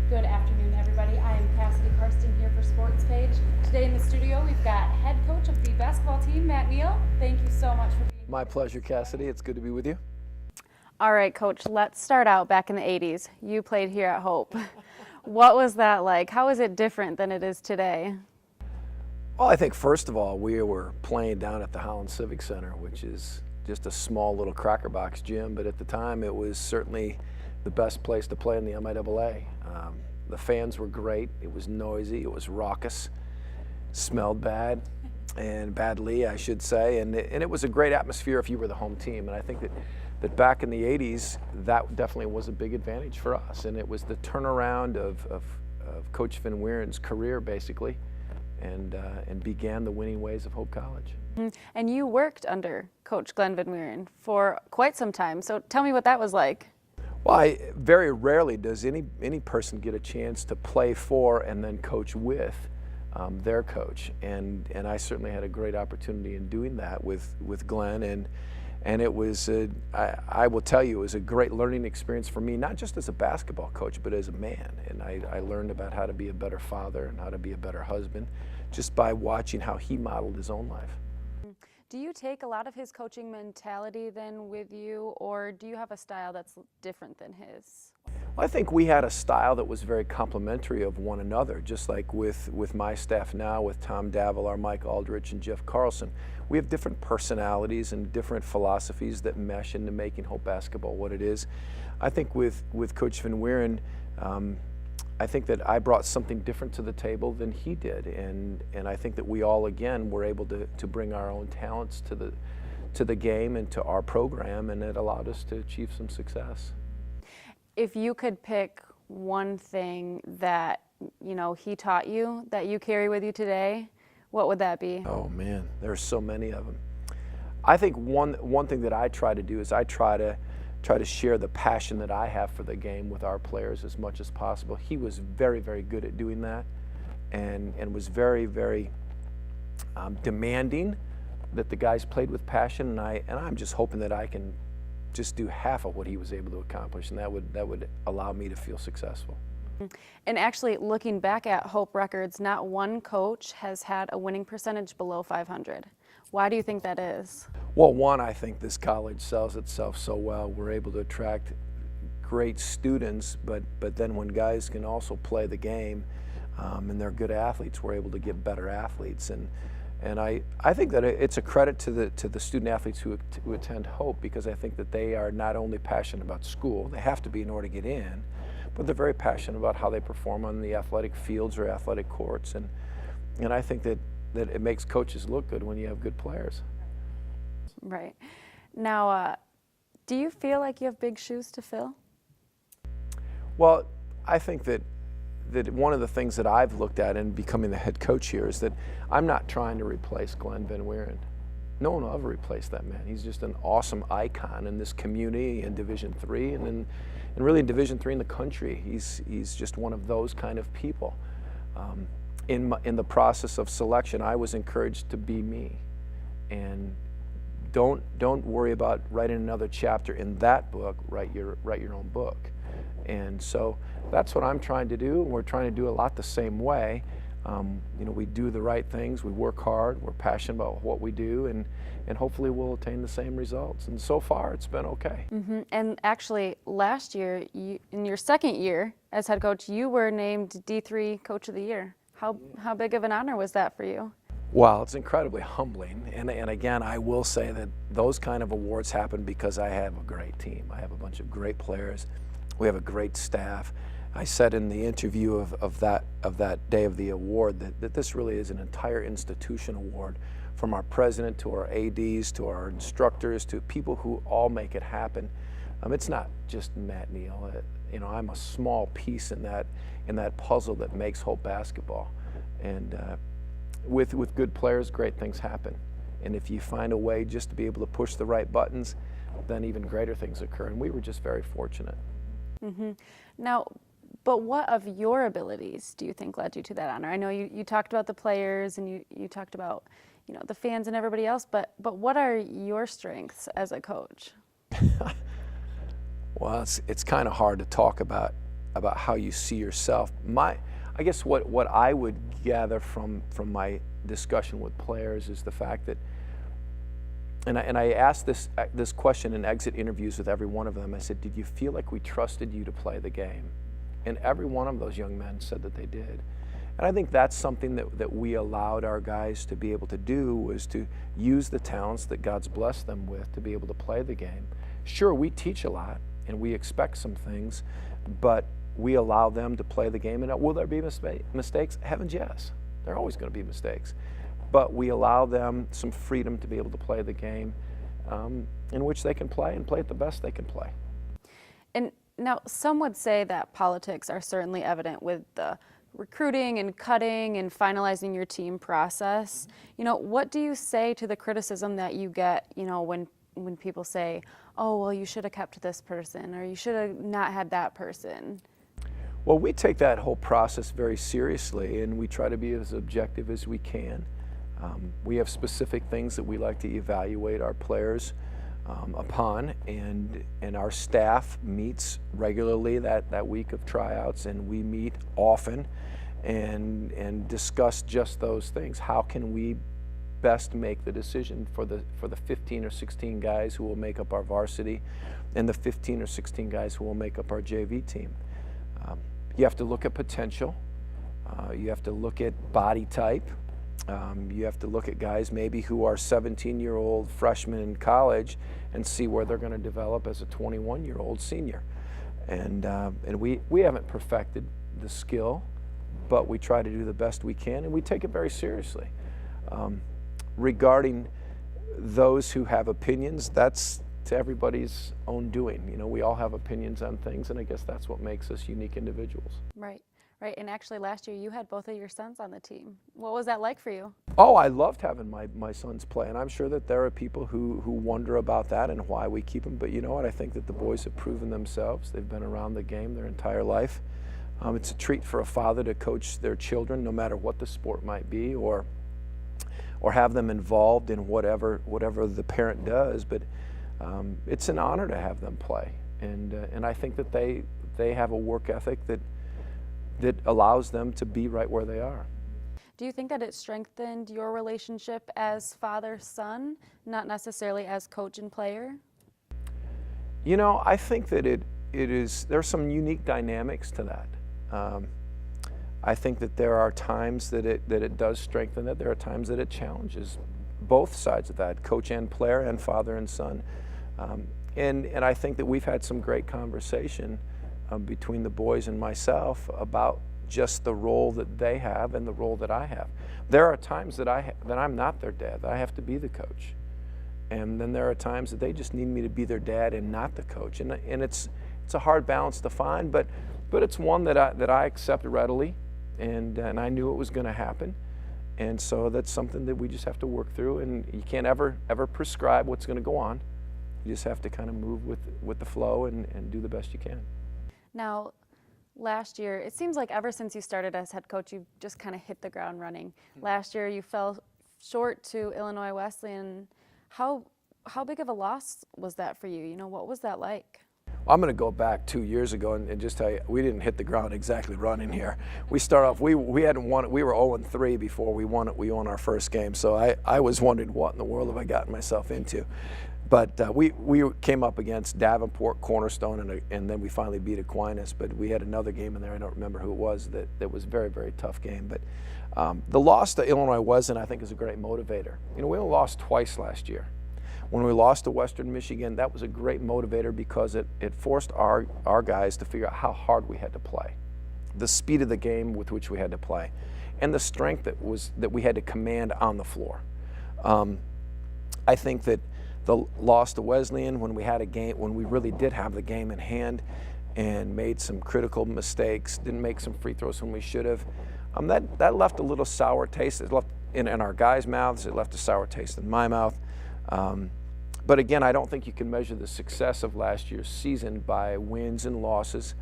Good afternoon, everybody. I am Cassidy Karsten here for Sports Page. Today in the studio, we've got head coach of the basketball team, Matt Neal. Thank you so much for being here. My pleasure, Cassidy. It's good to be with you. All right, Coach, let's start out back in the 80s. You played here at Hope. What was that like? How is it different than it is today? Well, I think first of all, we were playing down at the Holland Civic Center, which is just a small little cracker box gym, but at the time it was certainly the best place to play in the MIAA. The fans were great. It was noisy. It was raucous. Smelled bad, and badly, I should say. And it was a great atmosphere if you were the home team. And I think that back in the 80s, that definitely was a big advantage for us. And it was the turnaround of Coach Van Weeren's career, basically, and began the winning ways of Hope College. And you worked under Coach Glenn Van Weeren for quite some time. So tell me what that was like. Well, very rarely does any person get a chance to play for and then coach with their coach, and I certainly had a great opportunity in doing that with Glenn, and it was I will tell you, it was a great learning experience for me, not just as a basketball coach but as a man, and I learned about how to be a better father and how to be a better husband just by watching how he modeled his own life. Do you take a lot of his coaching mentality then with you, or do you have a style that's different than his? Well, I think we had a style that was very complementary of one another, just like with my staff now, with Tom Davilar, Mike Aldrich, and Jeff Carlson. We have different personalities and different philosophies that mesh into making Hope basketball what it is. I think with Coach Van Weeren, I think that I brought something different to the table than he did, and I think that we all again were able to bring our own talents to the game and to our program, and it allowed us to achieve some success. If you could pick one thing that he taught you that you carry with you today, what would that be? Oh man, there's so many of them. I think one thing that I try to do is I try to share the passion that I have for the game with our players as much as possible. He was very, very good at doing that, and was very, very demanding that the guys played with passion, and I'm just hoping that I can just do half of what he was able to accomplish, and that would allow me to feel successful. And actually, looking back at Hope records, not one coach has had a winning percentage below 500. Why do you think that is? Well, one, I think this college sells itself so well. We're able to attract great students, but then when guys can also play the game and they're good athletes, we're able to get better athletes. And I think that it's a credit to the student athletes who attend Hope, because I think that they are not only passionate about school, they have to be in order to get in, but they're very passionate about how they perform on the athletic fields or athletic courts. And I think that it makes coaches look good when you have good players. Right. Now, do you feel like you have big shoes to fill? Well, I think that one of the things that I've looked at in becoming the head coach here is that I'm not trying to replace Glenn Van Weeren. No one will ever replace that man. He's just an awesome icon in this community in Division III and really in Division III in the country. He's just one of those kind of people. In the process of selection, I was encouraged to be me, and don't worry about writing another chapter in that book. Write your own book. And so that's what I'm trying to do, and we're trying to do a lot the same way. We do the right things, we work hard, we're passionate about what we do, and hopefully we'll attain the same results. And so far, it's been okay. Mm-hmm. And actually, last year, in your second year as head coach, you were named D3 Coach of the Year. How big of an honor was that for you? Well, it's incredibly humbling, and again, I will say that those kind of awards happen because I have a great team. I have a bunch of great players. We have a great staff. I said in the interview of that day of the award that this really is an entire institution award, from our president to our ADs to our instructors to people who all make it happen. It's not just Matt Neal. I'm a small piece in that puzzle that makes Hope basketball. And with good players, great things happen. And if you find a way just to be able to push the right buttons, then even greater things occur. And we were just very fortunate. Mm-hmm. Now, but what of your abilities do you think led you to that honor? I know you talked about the players and you talked about the fans and everybody else, but what are your strengths as a coach? Well, it's kind of hard to talk about about how you see yourself. I guess what I would gather from my discussion with players is the fact that, and I asked this question in exit interviews with every one of them. I said, did you feel like we trusted you to play the game? And every one of those young men said that they did. And I think that's something that we allowed our guys to be able to do, was to use the talents that God's blessed them with to be able to play the game. Sure, we teach a lot and we expect some things, but we allow them to play the game. And will there be mistakes? Heavens, yes. There are always going to be mistakes. But we allow them some freedom to be able to play the game in which they can play and play it the best they can play. And now some would say that politics are certainly evident with the recruiting and cutting and finalizing your team process. What do you say to the criticism that you get, when people say, oh, well, you should have kept this person, or you should have not had that person? Well, we take that whole process very seriously, and we try to be as objective as we can. We have specific things that we like to evaluate our players upon, and our staff meets regularly that week of tryouts, and we meet often and discuss just those things. How can we best make the decision for the 15 or 16 guys who will make up our varsity and the 15 or 16 guys who will make up our JV team? You have to look at potential. You have to look at body type. You have to look at guys maybe who are 17-year-old freshmen in college and see where they're going to develop as a 21-year-old senior. And we haven't perfected the skill, but we try to do the best we can, and we take it very seriously. Regarding those who have opinions, that's to everybody's own doing. We all have opinions on things, and I guess that's what makes us unique individuals. Right. And actually last year you had both of your sons on the team. What was that like for you? Oh, I loved having my sons play, and I'm sure that there are people who wonder about that and why we keep them. But you know what? I think that the boys have proven themselves. They've been around the game their entire life. It's a treat for a father to coach their children, no matter what the sport might be, or have them involved in whatever the parent does. But it's an honor to have them play, and I think that they have a work ethic that allows them to be right where they are. Do you think that it strengthened your relationship as father-son, not necessarily as coach and player? I think that there's some unique dynamics to that. I think that there are times that it does strengthen that. There are times that it challenges both sides of that, coach and player and father and son. And I think that we've had some great conversation between the boys and myself about just the role that they have and the role that I have. There are times that I'm not their dad, that I have to be the coach. And then there are times that they just need me to be their dad and not the coach. And it's a hard balance to find, but it's one that I accept readily, and I knew it was going to happen. And so that's something that we just have to work through, and you can't ever prescribe what's going to go on. You just have to kind of move with the flow and do the best you can. Now, last year, it seems like ever since you started as head coach, you've just kind of hit the ground running. Last year, you fell short to Illinois Wesleyan. How big of a loss was that for you? What was that like? I'm going to go back 2 years ago and just tell you, we didn't hit the ground exactly running here. We started off, we hadn't won, we were 0-3 before we won our first game. So I was wondering, what in the world have I gotten myself into? But we came up against Davenport, Cornerstone, and then we finally beat Aquinas. But we had another game in there, I don't remember who it was, that was a very, very tough game. But the loss to Illinois Wesleyan, I think, is a great motivator. We only lost twice last year. When we lost to Western Michigan, that was a great motivator because it forced our guys to figure out how hard we had to play, the speed of the game with which we had to play, and the strength that we had to command on the floor. I think that the loss to Wesleyan, when we had a game, when we really did have the game in hand and made some critical mistakes, didn't make some free throws when we should have, that left a little sour taste. It left in our guys' mouths. It left a sour taste in my mouth. But again, I don't think you can measure the success of last year's season by wins and losses.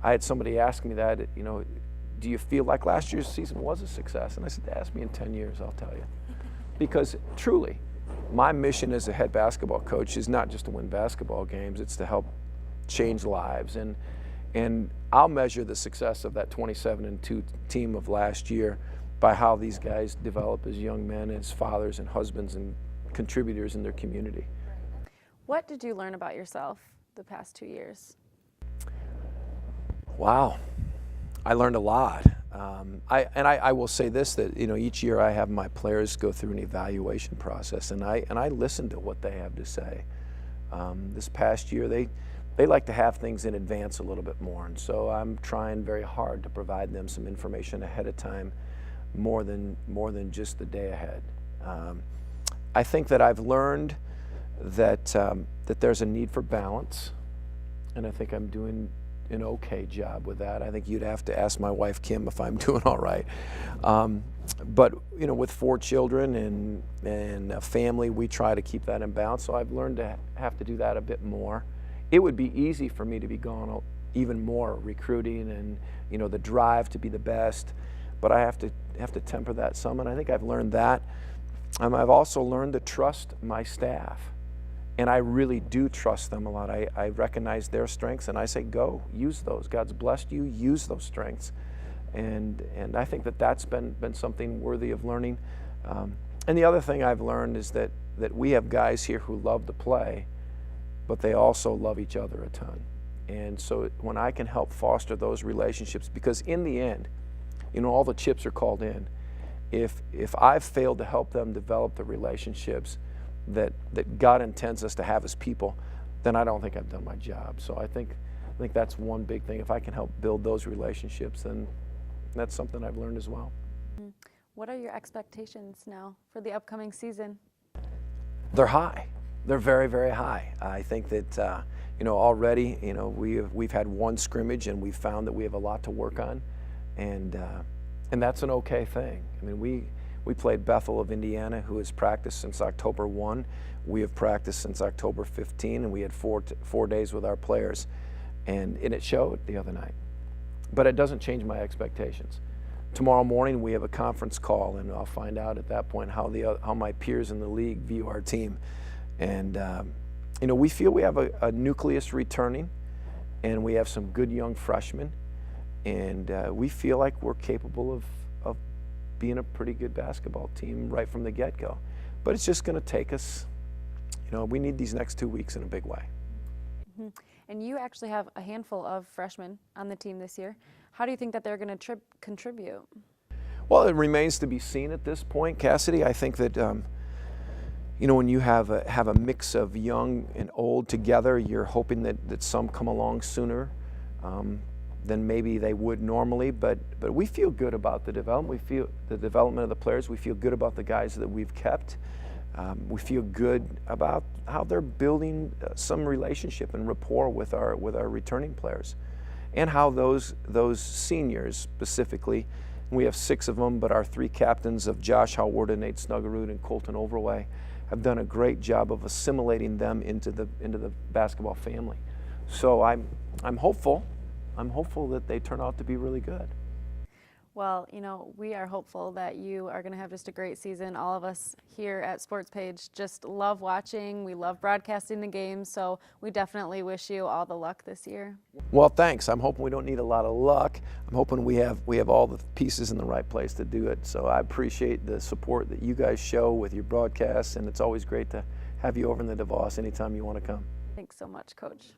I had somebody ask me that, do you feel like last year's season was a success? And I said, ask me in 10 years, I'll tell you. Because truly, my mission as a head basketball coach is not just to win basketball games, it's to help change lives. And And I'll measure the success of that 27-2 team of last year by how these guys develop as young men, as fathers and husbands and contributors in their community. What did you learn about yourself the past 2 years? Wow, I learned a lot. I will say this, that each year I have my players go through an evaluation process, and I listen to what they have to say. This past year they like to have things in advance a little bit more, and so I'm trying very hard to provide them some information ahead of time, more than just the day ahead. I think that I've learned that that there's a need for balance, and I think I'm doing an okay job with that. I think you'd have to ask my wife Kim if I'm doing all right. But with 4 children and a family, we try to keep that in balance. So I've learned to have to do that a bit more. It would be easy for me to be gone even more recruiting and the drive to be the best, but I have to temper that some, and I think I've learned that. I've also learned to trust my staff. And I really do trust them a lot. I recognize their strengths, and I say, go, use those. God's blessed you, use those strengths. And I think that's been something worthy of learning. And the other thing I've learned is that we have guys here who love to play, but they also love each other a ton. And so when I can help foster those relationships, because in the end, all the chips are called in. If I've failed to help them develop the relationships that God intends us to have as people, then I don't think I've done my job. So I think that's one big thing. If I can help build those relationships, then that's something I've learned as well. What are your expectations now for the upcoming season? They're high. They're very, very high. I think that already we've had one scrimmage, and we've found that we have a lot to work on, and that's an okay thing. I mean, we played Bethel of Indiana, who has practiced since October 1. We have practiced since October 15, and we had 4 days with our players, and it showed the other night. But it doesn't change my expectations. Tomorrow morning we have a conference call, and I'll find out at that point how my peers in the league view our team. And we feel we have a nucleus returning, and we have some good young freshmen, and we feel like we're capable of being a pretty good basketball team right from the get-go. But it's just going to take us, we need these next 2 weeks in a big way. Mm-hmm. And you actually have a handful of freshmen on the team this year. How do you think that they're going to contribute? Well, it remains to be seen at this point, Cassidy. I think that when you have a mix of young and old together, you're hoping that some come along sooner than maybe they would normally, but we feel good about the development. We feel the development of the players. We feel good about the guys that we've kept. We feel good about how they're building some relationship and rapport with our returning players, and how those seniors specifically. We have 6 of them, but our 3 captains of Josh Howard, Nate Snuggerud, and Colton Overway have done a great job of assimilating them into the basketball family. So I'm hopeful. I'm hopeful that they turn out to be really good. Well, we are hopeful that you are going to have just a great season. All of us here at Sports Page just love watching. We love broadcasting the games, so we definitely wish you all the luck this year. Well, thanks. I'm hoping we don't need a lot of luck. I'm hoping we have all the pieces in the right place to do it. So I appreciate the support that you guys show with your broadcasts, and it's always great to have you over in the DeVos anytime you want to come. Thanks so much, Coach.